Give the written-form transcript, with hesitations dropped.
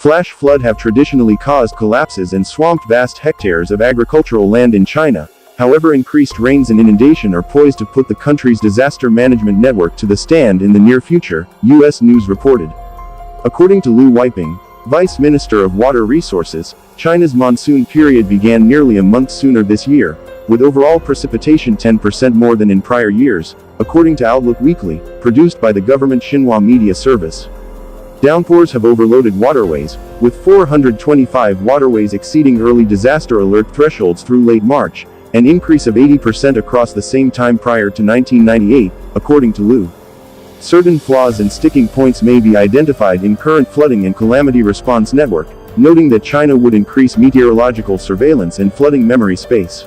flash flood have traditionally caused collapses and swamped vast hectares of agricultural land in China. However, increased rains and inundation are poised to put the country's disaster management network to the stand in the near future, U.S. News reported. According to Liu Weiping, Vice Minister of Water Resources, China's monsoon period began nearly a month sooner this year, with overall precipitation 10% more than in prior years, according to Outlook Weekly, produced by the government Xinhua media service. Downpours have overloaded waterways, with 425 waterways exceeding early disaster alert thresholds through late March, an increase of 80% across the same time prior to 1998, according to Liu. Certain flaws and sticking points may be identified in current flooding and calamity response network, noting that China would increase meteorological surveillance and flooding memory space.